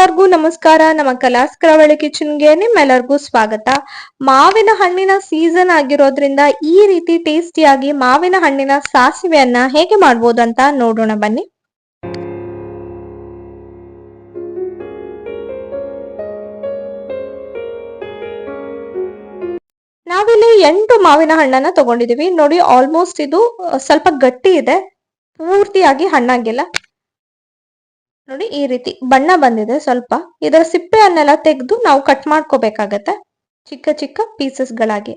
ಎಲ್ಲರಿಗೂ ನಮಸ್ಕಾರ. ನಮ್ಮ ಕಲಾಸ್ ಕರಾವಳಿ ಕಿಚನ್ಗೆ ನಿಮ್ಮೆಲ್ಲರಿಗೂ ಸ್ವಾಗತ. ಮಾವಿನ ಹಣ್ಣಿನ ಸೀಸನ್ ಆಗಿರೋದ್ರಿಂದ ಈ ರೀತಿ ಟೇಸ್ಟಿಯಾಗಿ ಮಾವಿನ ಹಣ್ಣಿನ ಸಾಸಿವೆಯನ್ನ ಹೇಗೆ ಮಾಡ್ಬೋದು ಅಂತ ನೋಡೋಣ ಬನ್ನಿ. ನಾವಿಲ್ಲಿ 8 ಮಾವಿನ ಹಣ್ಣನ್ನ ತಗೊಂಡಿದೀವಿ. ನೋಡಿ, ಆಲ್ಮೋಸ್ಟ್ ಇದು ಸ್ವಲ್ಪ ಗಟ್ಟಿ ಇದೆ, ಪೂರ್ತಿಯಾಗಿ ಹಣ್ಣಾಗಿಲ್ಲ. ನೋಡಿ, ಈ ರೀತಿ ಬಣ್ಣ ಬಂದಿದೆ. ಸ್ವಲ್ಪ ಇದರ ಸಿಪ್ಪೆಯನ್ನೆಲ್ಲ ತೆಗೆದು ನಾವು ಕಟ್ ಮಾಡ್ಕೋಬೇಕಾಗತ್ತೆ ಚಿಕ್ಕ ಚಿಕ್ಕ ಪೀಸಸ್ಗಳಾಗಿ.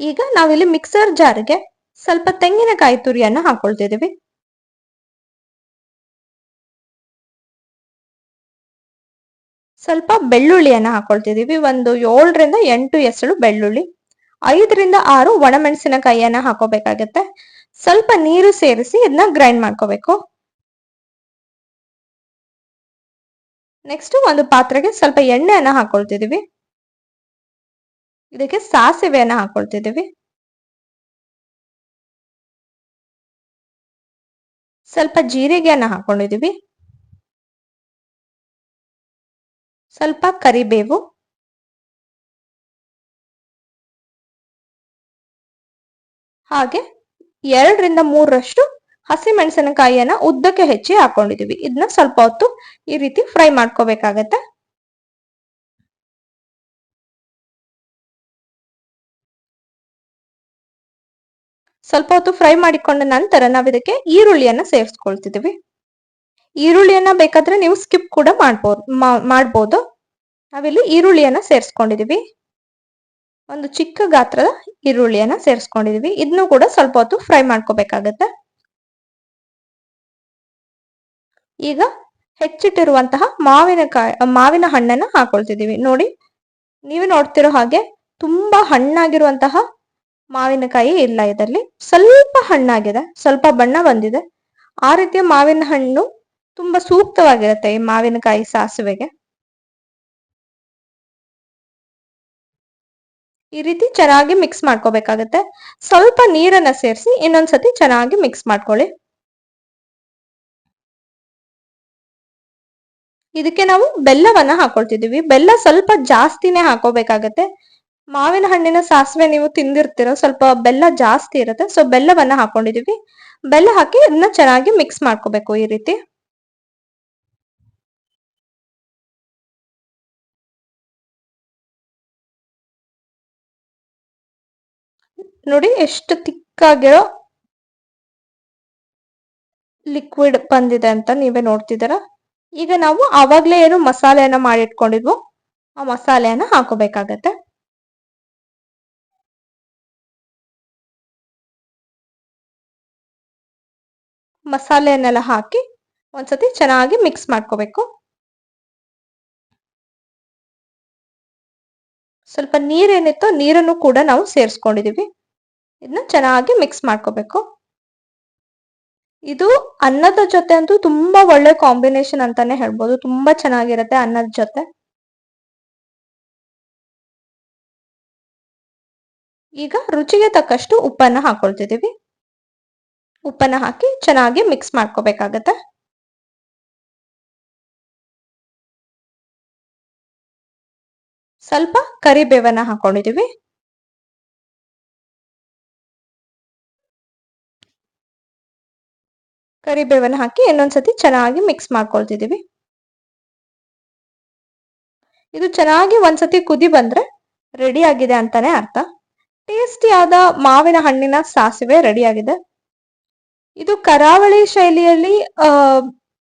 ಈಗ ನಾವಿಲ್ಲಿ ಮಿಕ್ಸರ್ ಜಾರ್ಗೆ ಸ್ವಲ್ಪ ತೆಂಗಿನಕಾಯಿ ತುರಿಯನ್ನ ಹಾಕೊಳ್ತಿದೀವಿ. ಸ್ವಲ್ಪ ಬೆಳ್ಳುಳ್ಳಿಯನ್ನ ಹಾಕೊಳ್ತಿದೀವಿ. ಒಂದು 7 ರಿಂದ 8 ಎಸಳು ಬೆಳ್ಳುಳ್ಳಿ, 5 ರಿಂದ 6 ಒಣಮೆಣಸಿನಕಾಯಿಯನ್ನ ಹಾಕೋಬೇಕಾಗತ್ತೆ. ಸ್ವಲ್ಪ ನೀರು ಸೇರಿಸಿ ಇದನ್ನ ಗ್ರೈಂಡ್ ಮಾಡ್ಕೋಬೇಕು. ನೆಕ್ಸ್ಟ್ ಒಂದು ಪಾತ್ರೆಗೆ ಸ್ವಲ್ಪ ಎಣ್ಣೆಯನ್ನ ಹಾಕೊಳ್ತಿದೀವಿ. ಇದಕ್ಕೆ ಸಾಸಿವೆಯನ್ನ ಹಾಕೊಳ್ತಿದೀವಿ. ಸ್ವಲ್ಪ ಜೀರಿಗೆಯನ್ನ ಹಾಕೊಂಡಿದೀವಿ. ಸ್ವಲ್ಪ ಕರಿಬೇವು, ಹಾಗೆ 2 ರಿಂದ 3 ಹಸಿಮೆಣಸಿನಕಾಯಿಯನ್ನ ಉದ್ದಕ್ಕೆ ಹೆಚ್ಚಿ ಹಾಕೊಂಡಿದೀವಿ. ಇದನ್ನ ಸ್ವಲ್ಪ ಹೊತ್ತು ಈ ರೀತಿ ಫ್ರೈ ಮಾಡ್ಕೋಬೇಕಾಗತ್ತೆ. ಸ್ವಲ್ಪ ಹೊತ್ತು ಫ್ರೈ ಮಾಡಿಕೊಂಡ ನಂತರ ನಾವು ಇದಕ್ಕೆ ಈರುಳ್ಳಿಯನ್ನ ಸೇರಿಸ್ಕೊಳ್ತಿದೀವಿ. ಈರುಳ್ಳಿಯನ್ನ ಬೇಕಾದ್ರೆ ನೀವು ಸ್ಕಿಪ್ ಕೂಡ ಮಾಡ್ಬೋದು. ನಾವಿಲ್ಲಿ ಈರುಳ್ಳಿಯನ್ನ ಸೇರಿಸ್ಕೊಂಡಿದೀವಿ. ಒಂದು ಚಿಕ್ಕ ಗಾತ್ರದ ಈರುಳ್ಳಿಯನ್ನ ಸೇರಿಸ್ಕೊಂಡಿದೀವಿ. ಇದನ್ನು ಕೂಡ ಸ್ವಲ್ಪ ಹೊತ್ತು ಫ್ರೈ ಮಾಡ್ಕೋಬೇಕಾಗತ್ತೆ. ಈಗ ಹೆಚ್ಚಿಟ್ಟಿರುವಂತಹ ಮಾವಿನ ಹಣ್ಣನ್ನ ಹಾಕೊಳ್ತಿದೀವಿ. ನೋಡಿ, ನೀವು ನೋಡ್ತಿರೋ ಹಾಗೆ ತುಂಬಾ ಹಣ್ಣಾಗಿರುವಂತಹ ಮಾವಿನಕಾಯಿ ಇಲ್ಲ ಇದರಲ್ಲಿ. ಸ್ವಲ್ಪ ಹಣ್ಣಾಗಿದೆ, ಸ್ವಲ್ಪ ಬಣ್ಣ ಬಂದಿದೆ. ಆ ರೀತಿಯ ಮಾವಿನ ಹಣ್ಣು ತುಂಬಾ ಸೂಕ್ತವಾಗಿರುತ್ತೆ ಈ ಮಾವಿನಕಾಯಿ ಸಾಸಿವೆಗೆ. ಈ ರೀತಿ ಚೆನ್ನಾಗಿ ಮಿಕ್ಸ್ ಮಾಡ್ಕೋಬೇಕಾಗತ್ತೆ. ಸ್ವಲ್ಪ ನೀರನ್ನ ಸೇರಿಸಿ ಇನ್ನೊಂದ್ಸತಿ ಚೆನ್ನಾಗಿ ಮಿಕ್ಸ್ ಮಾಡ್ಕೊಳ್ಳಿ. ಇದಕ್ಕೆ ನಾವು ಬೆಲ್ಲವನ್ನ ಹಾಕೊಳ್ತಿದೀವಿ. ಬೆಲ್ಲ ಸ್ವಲ್ಪ ಜಾಸ್ತಿನೇ ಹಾಕೋಬೇಕಾಗತ್ತೆ. ಮಾವಿನ ಹಣ್ಣಿನ ಸಾಸಿವೆ ನೀವು ತಿಂದಿರ್ತೀರೋ, ಸ್ವಲ್ಪ ಬೆಲ್ಲ ಜಾಸ್ತಿ ಇರುತ್ತೆ. ಸೊ ಬೆಲ್ಲವನ್ನ ಹಾಕೊಂಡಿದೀವಿ. ಬೆಲ್ಲ ಹಾಕಿ ಇದನ್ನ ಚೆನ್ನಾಗಿ ಮಿಕ್ಸ್ ಮಾಡ್ಕೋಬೇಕು ಈ ರೀತಿ. ನೋಡಿ, ಎಷ್ಟು ತಿಕ್ಕಾಗಿರೋ ಲಿಕ್ವಿಡ್ ಬಂದಿದೆ ಅಂತ ನೀವೇ ನೋಡ್ತಿದ್ದೀರಾ. ಈಗ ನಾವು ಆವಾಗ್ಲೇ ಏನು ಮಸಾಲೆಯನ್ನ ಮಾಡಿಟ್ಕೊಂಡಿದ್ವು ಆ ಮಸಾಲೆಯನ್ನ ಹಾಕೋಬೇಕಾಗತ್ತೆ. ಮಸಾಲೆಯನ್ನೆಲ್ಲ ಹಾಕಿ ಒಂದ್ಸತಿ ಚೆನ್ನಾಗಿ ಮಿಕ್ಸ್ ಮಾಡ್ಕೋಬೇಕು. ಸ್ವಲ್ಪ ನೀರೇನಿತ್ತೋ ನೀರನ್ನು ಕೂಡ ನಾವು ಸೇರಿಸ್ಕೊಂಡಿದೀವಿ. ಇದನ್ನ ಚೆನ್ನಾಗಿ ಮಿಕ್ಸ್ ಮಾಡ್ಕೋಬೇಕು. ಇದು ಅನ್ನದ ಜೊತೆ ಅಂತೂ ತುಂಬಾ ಒಳ್ಳೆ ಕಾಂಬಿನೇಷನ್ ಅಂತಾನೆ ಹೇಳ್ಬೋದು. ತುಂಬಾ ಚೆನ್ನಾಗಿರುತ್ತೆ ಅನ್ನದ ಜೊತೆ. ಈಗ ರುಚಿಗೆ ತಕ್ಕಷ್ಟು ಉಪ್ಪನ್ನ ಹಾಕೊಳ್ತಿದೀವಿ. ಉಪ್ಪನ್ನ ಹಾಕಿ ಚೆನ್ನಾಗಿ ಮಿಕ್ಸ್ ಮಾಡ್ಕೋಬೇಕಾಗತ್ತೆ. ಸ್ವಲ್ಪ ಕರಿಬೇವನ್ನ ಹಾಕೊಂಡಿದೀವಿ. ಕರಿಬೇವನ್ನ ಹಾಕಿ ಇನ್ನೊಂದ್ಸತಿ ಚೆನ್ನಾಗಿ ಮಿಕ್ಸ್ ಮಾಡ್ಕೊಳ್ತಿದೀವಿ. ಇದು ಚೆನ್ನಾಗಿ ಒಂದ್ಸತಿ ಕುದಿ ಬಂದ್ರೆ ರೆಡಿ ಆಗಿದೆ ಅಂತಾನೆ ಅರ್ಥ. ಟೇಸ್ಟಿಯಾದ ಮಾವಿನ ಹಣ್ಣಿನ ಸಾಸಿವೆ ರೆಡಿ ಆಗಿದೆ. ಇದು ಕರಾವಳಿ ಶೈಲಿಯಲ್ಲಿ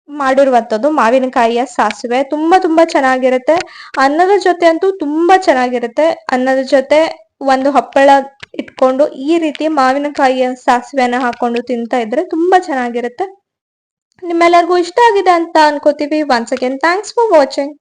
ಮಾಡಿರುವಂತದ್ದು ಮಾವಿನಕಾಯಿಯ ಸಾಸಿವೆ. ತುಂಬಾ ತುಂಬಾ ಚೆನ್ನಾಗಿರುತ್ತೆ. ಅನ್ನದ ಜೊತೆ ಅಂತೂ ತುಂಬಾ ಚೆನ್ನಾಗಿರುತ್ತೆ. ಅನ್ನದ ಜೊತೆ ಒಂದು ಹಪ್ಪಳ ಇಟ್ಕೊಂಡು ಈ ರೀತಿ ಮಾವಿನಕಾಯಿಯ ಸಾಸಿವೆನ ಹಾಕೊಂಡು ತಿಂತಾ ಇದ್ರೆ ತುಂಬಾ ಚೆನ್ನಾಗಿರುತ್ತೆ. ನಿಮ್ಮೆಲ್ಲರಿಗೂ ಇಷ್ಟ ಆಗಿದೆ ಅಂತ ಅನ್ಕೋತೀವಿ. Once again thanks for watching.